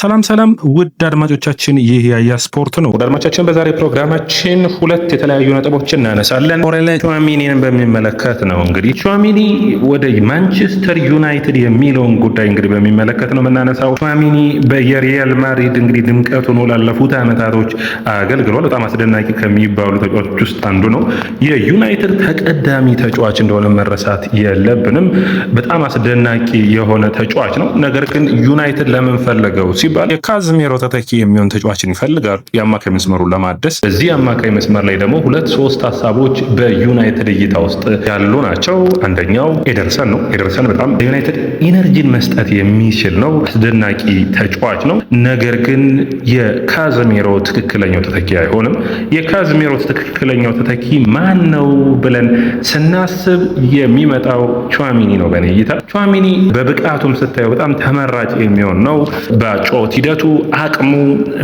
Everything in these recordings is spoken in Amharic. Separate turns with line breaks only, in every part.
ሰላም ውድ አድማጮቻችን፣ ይህ ያያ ስፖርት ነው። ውድ አድማጮቻችን፣ በዛሬ ፕሮግራማችን ሁለት የተለያዩ ነጥቦችን እናነሳለን። ኦሬንላይ ቹዋሚኒን በሚመለከት ነው። እንግዲህ ቹዋሚኒ ወደ ማንቸስተር ዩናይትድ የሚለውን ጉዳይ እንግዲህ በሚመለከት ነው የምናነሳው። ቹዋሚኒ በየሪያል ማድሪድ እንግዲህ ድምቀት ሆኖ ላለፉት ዓመታቶች አገልግሏል። በጣም አስደናቂ ከሚባሉ ተጫዋቾች ውስጥ አንዱ ነው። የዩናይትድ ተቀዳሚ ተጫዋች እንደሆነ መረሳት የለብንም። በጣም አስደናቂ የሆነ ተጫዋች ነው። ነገር ግን ዩናይትድ ለምን ፈለገው ሲባል የካዝሜሮ ተተኪ የሚሆን ተጫዋችን ይፈልጋል የአማካይ መስመሩን ለማደስ። በዚህ አማካይ መስመር ላይ ደግሞ ሁለት ሶስት ሀሳቦች በዩናይትድ እይታ ውስጥ ያሉ ናቸው። አንደኛው ኤደርሰን ነው። ኤደርሰን በጣም ለዩናይትድ ኢነርጂን መስጠት የሚችል ነው። አስደናቂ ተጫዋች ነው። ነገር ግን የካዝሜሮ ትክክለኛው ተተኪ አይሆንም። የካዝሜሮ ትክክለኛው ተተኪ ማን ነው ብለን ስናስብ የሚመጣው ቹዋሚኒ ነው። በኔ እይታ ቹዋሚኒ በብቃቱም ስታየው በጣም ተመራጭ የሚሆን ነው። በጨዋታ ሂደቱ አቅሙ፣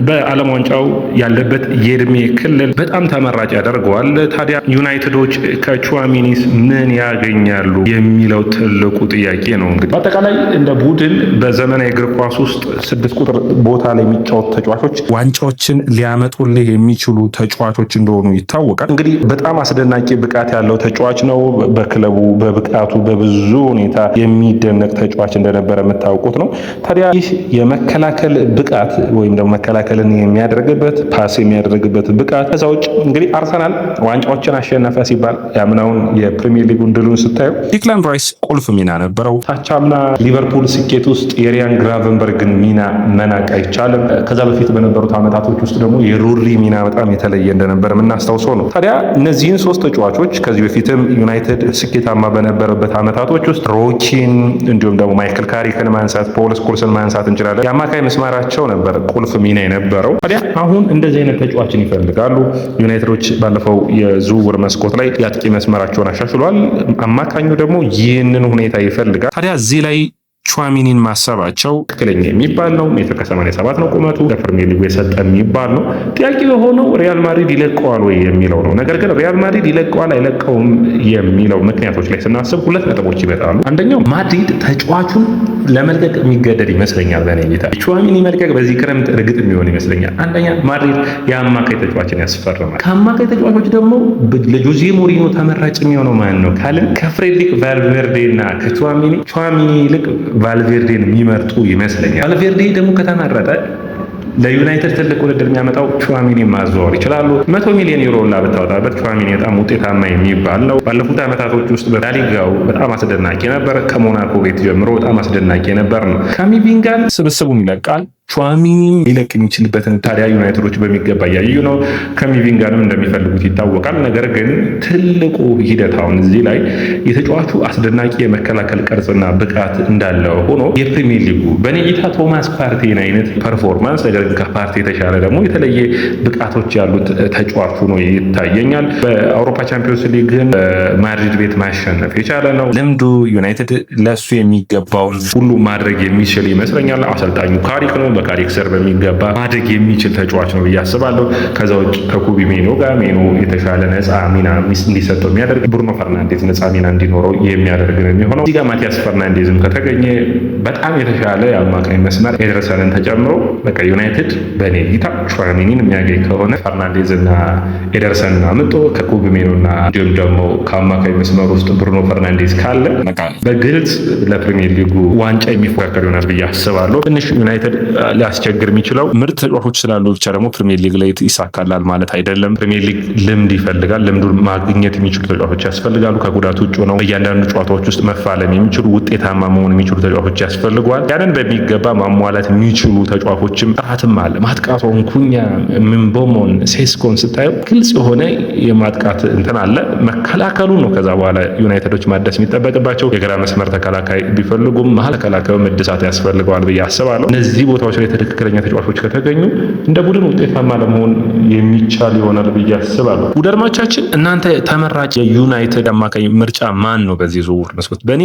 በዓለም ዋንጫው ያለበት የእድሜ ክልል በጣም ተመራጭ ያደርገዋል። ታዲያ ዩናይትዶች ከቹዋሚኒስ ምን ያገኛሉ የሚለው ትልቁ ጥያቄ ነው። እንግዲህ በአጠቃላይ እንደ ቡድን በዘመናዊ እግር ኳስ ውስጥ 6 ቁጥር ቦታ ላይ የሚጫወቱ ተጫዋቾች ዋንጫዎችን ሊያመጡልህ የሚችሉ ተጫዋቾች እንደሆኑ ይታወቃል። እንግዲህ በጣም አስደናቂ ብቃት ያለው ተጫዋች ነው። በክለቡ በብቃቱ በብዙ ሁኔታ የሚደነቅ ተጫዋች እንደነበረ የምታውቁት ነው። ታዲያ ይህ የመከላከል ብቃት ወይም ደግሞ መከላከልን የሚያደርግበት ፓስ የሚያደርግበት ብቃት፣ ከዛ ውጭ እንግዲህ አርሰናል ዋንጫዎችን አሸነፈ ሲባል ያምናውን የፕሪሚየር ሊጉን ድሉን ስታዩ ዲክላን ራይስ ቁልፍ ሚና ነበረው። ታቻምና ሊቨርፑል ስኬት ውስጥ የሪያን ግራቨንበርግን ሚና መናቅ አይቻልም። ከዛ በፊት በነበሩት ዓመታቶች ውስጥ ደግሞ የሩሪ ሚና በጣም የተለየ እንደነበር የምናስታውሰው ነው። ታዲያ እነዚህን ሶስት ተጫዋቾች ከዚህ በፊትም ዩናይትድ ስኬታማ በነበረበት ዓመታቶች ውስጥ ሮኪን እንዲሁም ደግሞ ማይክል ካሪክን ማንሳት፣ ፖል ስኮልስን ማንሳት እንችላለን። የአማካይ መስመራቸው ነበር ቁልፍ ሚና የነበረው። ታዲያ አሁን እንደዚህ አይነት ተጫዋችን ይፈልጋሉ ዩናይትዶች። ባለፈው የዝውውር መስኮት ላይ የአጥቂ መስመራቸውን አሻሽሏል። አማካኙ ደግሞ ይህንን ሁኔታ ይፈልጋል። ታዲያ እዚህ ላይ ቹዋሚኒን ማሰባቸው ትክክለኛ የሚባል ነው። ሜትር ከ87 ነው ቁመቱ፣ ለፕሪሚየር ሊጉ የሰጠ የሚባል ነው። ጥያቄ የሆነው ሪያል ማድሪድ ይለቀዋል ወይ የሚለው ነው። ነገር ግን ሪያል ማድሪድ ይለቀዋል አይለቀውም የሚለው ምክንያቶች ላይ ስናስብ ሁለት ነጥቦች ይመጣሉ። አንደኛው ማድሪድ ተጫዋቹን ለመልቀቅ የሚገደድ ይመስለኛል። በእኔ እይታ ቹዋሚኒ መልቀቅ በዚህ ክረምት እርግጥ የሚሆን ይመስለኛል። አንደኛ ማድሪድ የአማካይ ተጫዋችን ያስፈርማል። ከአማካይ ተጫዋቾች ደግሞ ለጆዜ ሞሪኖ ተመራጭ የሚሆነው ማን ነው ካልን ከፍሬድሪክ ቫልቬርዴ እና ከቹዋሚኒ ይልቅ ቫልቬርዴን የሚመርጡ ይመስለኛል። ቫልቬርዴ ደግሞ ከተመረጠ ለዩናይትድ ትልቅ ውድድር የሚያመጣው ቹዋሚኒ ማዘዋወር ይችላሉ። 100 ሚሊዮን ዩሮ ላ ብታወጣበት ቹዋሚኒ በጣም ውጤታማ የሚባል ነው። ባለፉት ዓመታቶች ውስጥ በላሊጋው በጣም አስደናቂ ነበር። ከሞናኮ ቤት ጀምሮ በጣም አስደናቂ ነበር ነው። ካሚቪንጋን ስብስቡን ይለቃል። ቹዋሚኒ ሊለቅ የሚችልበትን ታዲያ ዩናይትዶች በሚገባ እያዩ ነው። ካሚቪንጋንም እንደሚፈልጉት ይታወቃል። ነገር ግን ትልቁ ሂደት አሁን እዚህ ላይ የተጫዋቹ አስደናቂ የመከላከል ቅርጽና ብቃት እንዳለ ሆኖ የፕሪሚየር ሊጉ በኔ እይታ ቶማስ ፓርቴን አይነት ፐርፎርማንስ፣ ነገር ግን ከፓርቴ የተሻለ ደግሞ የተለየ ብቃቶች ያሉት ተጫዋቹ ነው ይታየኛል። በአውሮፓ ቻምፒዮንስ ሊግን ማድሪድ ቤት ማሸነፍ የቻለ ነው። ልምዱ ዩናይትድ ለሱ የሚገባውን ሁሉ ማድረግ የሚችል ይመስለኛል። አሰልጣኙ ካሪክ ነው። በካሪክ ስር በሚገባ ማደግ የሚችል ተጫዋች ነው ብዬ አስባለሁ። ከዛ ውጭ ከኩቢ ሜኖ ጋር ሜኖ የተሻለ ነፃ ሚና እንዲሰጠው የሚያደርግ፣ ብሩኖ ፈርናንዴዝ ነፃ ሚና እንዲኖረው የሚያደርግ ነው የሚሆነው። እዚህ ጋር ማቲያስ ፈርናንዴዝም ከተገኘ በጣም የተሻለ የአማካኝ መስመር ኤደርሰንን ተጨምሮ በቃ ዩናይትድ በኔ እይታ ቹዋሚኒን የሚያገኝ ከሆነ ፈርናንዴዝ እና ኤደርሰንን አምጦ ከኩቢ ሜኖ እና እንዲሁም ደግሞ ከአማካኝ መስመር ውስጥ ብሩኖ ፈርናንዴዝ ካለ በግልጽ ለፕሪሚየር ሊጉ ዋንጫ የሚፎካከር ይሆናል ብዬ አስባለሁ። ትንሽ ዩናይትድ ሊያስቸግር የሚችለው ምርጥ ተጫዋቾች ስላሉ ብቻ ደግሞ ፕሪሚየር ሊግ ላይ ይሳካላል ማለት አይደለም። ፕሪሚየር ሊግ ልምድ ይፈልጋል። ልምዱን ማግኘት የሚችሉ ተጫዋቾች ያስፈልጋሉ። ከጉዳት ውጭ ነው በእያንዳንዱ ጨዋታዎች ውስጥ መፋለም የሚችሉ ውጤታማ መሆን የሚችሉ ተጫዋቾች ያስፈልገዋል። ያንን በሚገባ ማሟላት የሚችሉ ተጫዋቾችም ጥራትም አለ። ማጥቃቱን ኩኛ፣ ምንቦሞን፣ ሴስኮን ስታዩ ግልጽ የሆነ የማጥቃት እንትን አለ። መከላከሉ ነው ከዛ በኋላ ዩናይትዶች ማደስ የሚጠበቅባቸው። የግራ መስመር ተከላካይ ቢፈልጉም መሀል ተከላካዩ መድሳት ያስፈልገዋል ብዬ አስባለሁ። እነዚህ ቦታዎች ላይ ትክክለኛ ተጫዋቾች ከተገኙ እንደ ቡድን ውጤታማ ለመሆን የሚቻል ይሆናል ብዬ አስባለሁ። ውድ አድማጮቻችን፣ እናንተ ተመራጭ የዩናይትድ አማካኝ ምርጫ ማን ነው በዚህ ዝውውር መስኮት? በእኔ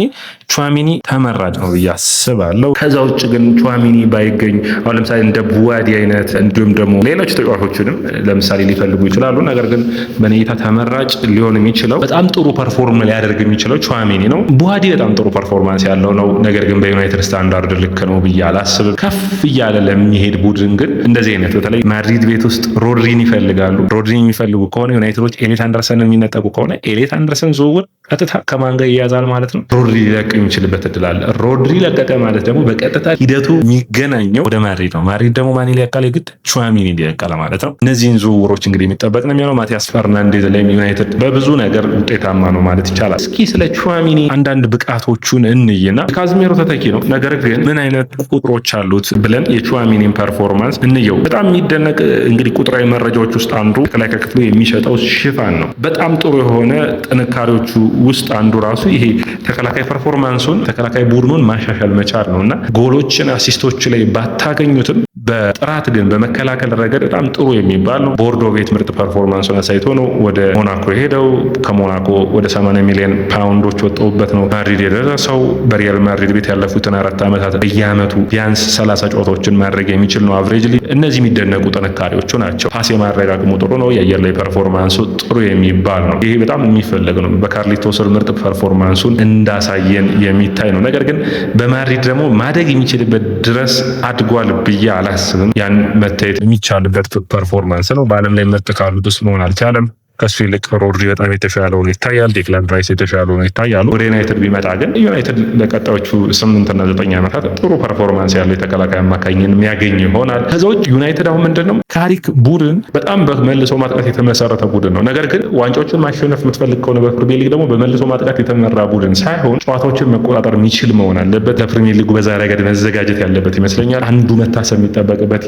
ቹዋሚኒ ተመራጭ ነው ብዬ አስባለሁ። ከዛ ውጭ ግን ቹዋሚኒ ባይገኝ አሁን ለምሳሌ እንደ ቡዋዲ አይነት እንዲሁም ደግሞ ሌሎች ተጫዋቾችንም ለምሳሌ ሊፈልጉ ይችላሉ። ነገር ግን በእኔ እይታ ተመራጭ ሊሆን የሚችለው በጣም ጥሩ ፐርፎርም ሊያደርግ የሚችለው ቹዋሚኒ ነው። ቡዋዲ በጣም ጥሩ ፐርፎርማንስ ያለው ነው። ነገር ግን በዩናይትድ ስታንዳርድ ልክ ነው ብዬ አላስብም። ከፍ እያለ ለሚሄድ ቡድን ግን እንደዚህ አይነት በተለይ ማድሪድ ቤት ውስጥ ሮድሪን ይፈልጋሉ። ሮድሪን የሚፈልጉ ከሆነ ዩናይትዶች ኤሊት አንደርሰንን የሚነጠቁ ከሆነ ኤሊት አንደርሰን ዝውውር ቀጥታ ከማን ጋር ይያዛል ማለት ነው? ሮድሪ ሊለቅ የሚችልበት እድል አለ። ሮድሪ ለቀቀ ማለት ደግሞ በቀጥታ ሂደቱ የሚገናኘው ወደ ማድሪድ ነው። ማድሪድ ደግሞ ማን ሊያቃል? የግድ ቹዋሚኒ ሊያቃል ማለት ነው። እነዚህን ዝውውሮች እንግዲህ የሚጠበቅ ነው የሚሆነው። ማቲያስ ፈርናንዴዝ ላይ ዩናይትድ በብዙ ነገር ውጤታማ ነው ማለት ይቻላል። እስኪ ስለ ቹዋሚኒ አንዳንድ ብቃቶቹን እንይና ካዝሜሮ ተተኪ ነው፣ ነገር ግን ምን አይነት ቁጥሮች አሉት ብለን የቹዋሚኒን ፐርፎርማንስ እንየው። በጣም የሚደነቅ እንግዲህ ቁጥራዊ መረጃዎች ውስጥ አንዱ ከላይ ከክፍሉ የሚሸጠው ሽፋን ነው። በጣም ጥሩ የሆነ ጥንካሬዎቹ ውስጥ አንዱ ራሱ ይሄ ተከላካይ ፐርፎርማንሱን ተከላካይ ቡድኑን ማሻሻል መቻል ነው እና ጎሎችን አሲስቶች ላይ ባታገኙትም በጥራት ግን በመከላከል ረገድ በጣም ጥሩ የሚባል ነው። ቦርዶ ቤት ምርጥ ፐርፎርማንሱን አሳይቶ ነው ወደ ሞናኮ የሄደው። ከሞናኮ ወደ 80 ሚሊዮን ፓውንዶች ወጥተውበት ነው ማድሪድ የደረሰው። በሪያል ማድሪድ ቤት ያለፉትን 4 ዓመታት በየዓመቱ ቢያንስ 30 ጨዋታዎችን ማድረግ የሚችል ነው አቨሬጅሊ። እነዚህ የሚደነቁ ጥንካሬዎቹ ናቸው። ፓስ የማድረግ አቅሙ ጥሩ ነው። የአየር ላይ ፐርፎርማንሱ ጥሩ የሚባል ነው። ይሄ በጣም የሚፈለግ ነው። በካርሊቶ ስር ምርጥ ፐርፎርማንሱን እንዳሳየን የሚታይ ነው። ነገር ግን በማድሪድ ደግሞ ማደግ የሚችልበት ድረስ አድጓል ብዬ አላስብም። ያን መታየት የሚቻልበት ፐርፎርማንስ ነው። በዓለም ላይ ምርጥ ካሉት ውስጥ መሆን አልቻለም። ከሱ ይልቅ ሮድሪ በጣም የተሻለ ሆኖ ይታያል። ዴክላን ራይስ የተሻለ ሆኖ ይታያሉ። ወደ ዩናይትድ ቢመጣ ግን ዩናይትድ ለቀጣዮቹ 8 እና 9 ዓመታት ጥሩ ፐርፎርማንስ ያለው የተከላካይ አማካኝን የሚያገኝ ይሆናል። ከዛ ውጭ ዩናይትድ አሁን ምንድነው ካሪክ ቡድን በጣም በመልሶ ማጥቃት የተመሰረተ ቡድን ነው። ነገር ግን ዋንጫዎችን ማሸነፍ የምትፈልግ ከሆነ በፕሪሚየር ሊግ ደግሞ በመልሶ ማጥቃት የተመራ ቡድን ሳይሆን ጨዋታዎችን መቆጣጠር የሚችል መሆን አለበት። ለፕሪሚየር ሊጉ በዛ ረገድ መዘጋጀት ያለበት ይመስለኛል። አንዱ መታሰብ የሚጠበቅበት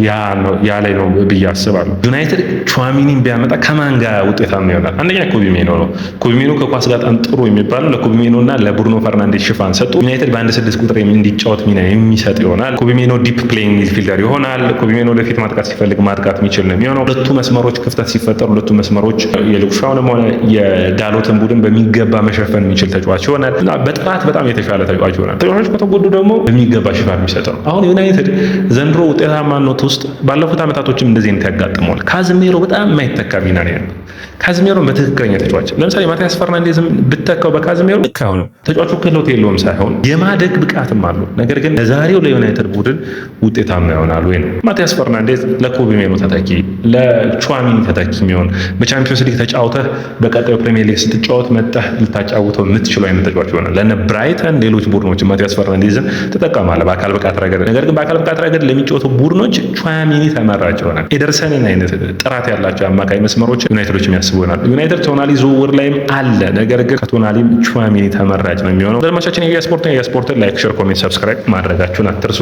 ያ ላይ ነው ብዬ አስባለሁ። ዩናይትድ ቹዋሚኒን ቢያመጣ ከማን ጋር ውጤታማ ይሆናል? አንደኛ ኩቢሜኖ ነው። ኩቢሜኖ ከኳስ ጋር በጣም ጥሩ የሚባለው ለኩቢሜኖ እና ለብሩኖ ፈርናንዴዝ ሽፋን ሰጡ። ዩናይትድ በአንድ 6 ቁጥር እንዲጫወት ሚና የሚሰጥ ይሆናል። ኩቢሜኖ ዲፕ ፕሌይንግ ሚድፊልደር ይሆናል። ኩቢሜኖ ወደፊት ማጥቃት ሲፈልግ ማጥቃት የሚችል ነው የሚሆነው። ሁለቱ መስመሮች ክፍተት ሲፈጠር ሁለቱ መስመሮች የሉክሻውንም ሆነ የዳሎትን ቡድን በሚገባ መሸፈን የሚችል ተጫዋች ይሆናል እና በጥራት በጣም የተሻለ ተጫዋች ይሆናል። ተጫዋቾች ከተጎዱ ደግሞ በሚገባ ሽፋን የሚሰጥ ነው። አሁን ዩናይትድ ዘንድሮ ውጤታማነት ውስጥ ባለፉት ዓመታቶችም እንደዚህ አይነት ያጋጥመዋል። ካዝሜሮ በጣም የማይተካ ሚና ነው ያለው። ካዝሜሮን በትክክለኛ ተጫዋች ለምሳሌ ማቲያስ ፈርናንዴዝም ብትተካው በካዝሜሮ ልክ አሁን ተጫዋቹ ክህሎት የለውም ሳይሆን የማደግ ብቃትም አለው። ነገር ግን ለዛሬው ለዩናይትድ ቡድን ውጤታማ ይሆናል ወይ ነው። ማቲያስ ፈርናንዴዝ ለኩቢሜኖ ተተኪ፣ ለቹዋሚኒ ተተኪ የሚሆን በቻምፒዮንስ ሊግ ተጫውተህ በቀጣዩ ፕሪሚየር ሊግ ስትጫወት መጣህ ልታጫውተው የምትችለው አይነት ተጫዋች ይሆናል። ለነ ብራይተን ሌሎች ቡድኖች ማቲያስ ፈርናንዴዝን ትጠቀማለህ በአካል ብቃት ረገድ። ነገር ግን በአካል ብቃት ረገድ ለሚጫወቱ ቡድኖች ቹዋሚኒ ተመራጭ ይሆናል። ኤደርሰንን አይነት ጥራት ያላቸው አማካይ መስመሮች ዩናይትዶች የሚያስቡ ይሆናል። ዩናይትድ ቶናሊ ዝውውር ላይም አለ። ነገር ግን ከቶናሊም ቹዋሚኒ ተመራጭ ነው የሚሆነው። ዘርማቻችን የስፖርትን ላይክ፣ ሼር፣ ኮሜንት፣ ሰብስክራይብ ማድረጋችሁን አትርሱ።